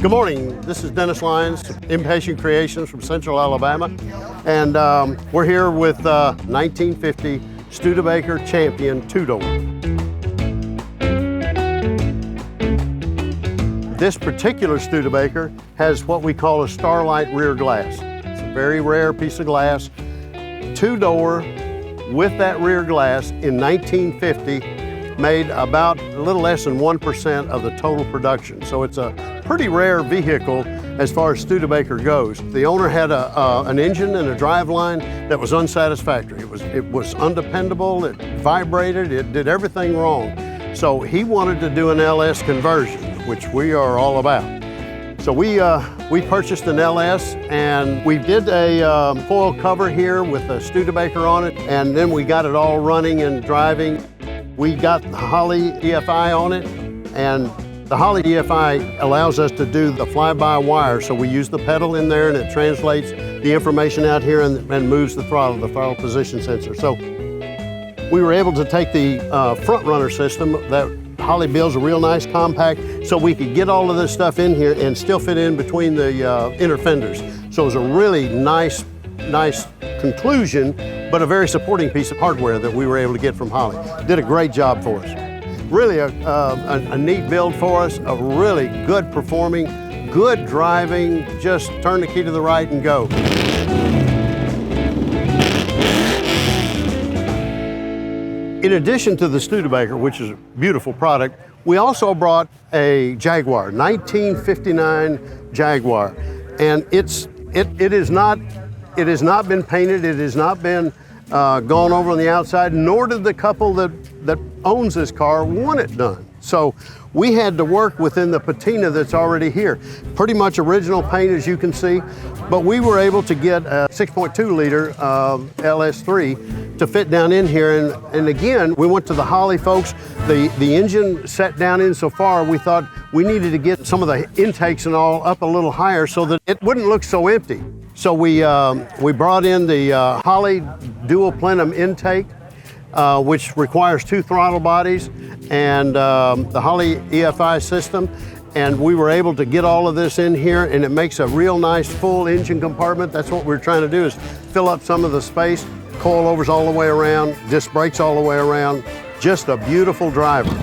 Good morning, this is Dennis Lyons, Impatient Creations from Central Alabama, and we're here with 1950 Studebaker Champion two-door. This particular Studebaker has what we call a Starlight rear glass. It's a very rare piece of glass, two-door with that rear glass in 1950. Made about a little less than 1% of the total production. So it's a pretty rare vehicle as far as Studebaker goes. The owner had an engine and a driveline that was unsatisfactory. It was undependable, it vibrated, it did everything wrong. So he wanted to do an LS conversion, which we are all about. So we purchased an LS and we did a foil cover here with a Studebaker on it, and then we got it all running and driving. We got the Holley EFI on it, and the Holley EFI allows us to do the fly-by-wire. So we use the pedal in there and it translates the information out here and moves the throttle position sensor. So we were able to take the front runner system that Holley builds a real nice compact, so we could get all of this stuff in here and still fit in between the inner fenders. So it was a really nice conclusion, but a very supporting piece of hardware that we were able to get from Holley. Did a great job for us. Really a neat build for us, a really good performing, good driving, just turn the key to the right and go. In addition to the Studebaker, which is a beautiful product, we also brought a Jaguar, 1959 Jaguar. And it has not been painted, it has not been gone over on the outside, nor did the couple that owns this car want it done. So we had to work within the patina that's already here. Pretty much original paint, as you can see, but we were able to get a 6.2 liter LS3 to fit down in here. And again, we went to the Holley folks. The engine sat down in so far, we thought we needed to get some of the intakes and all up a little higher so that it wouldn't look so empty. So we brought in the Holley dual-plenum intake, which requires 2 throttle bodies, and the Holley EFI system. And we were able to get all of this in here, and it makes a real nice full engine compartment. That's what we're trying to do, is fill up some of the space. Coilovers all the way around, disc brakes all the way around. Just a beautiful driver.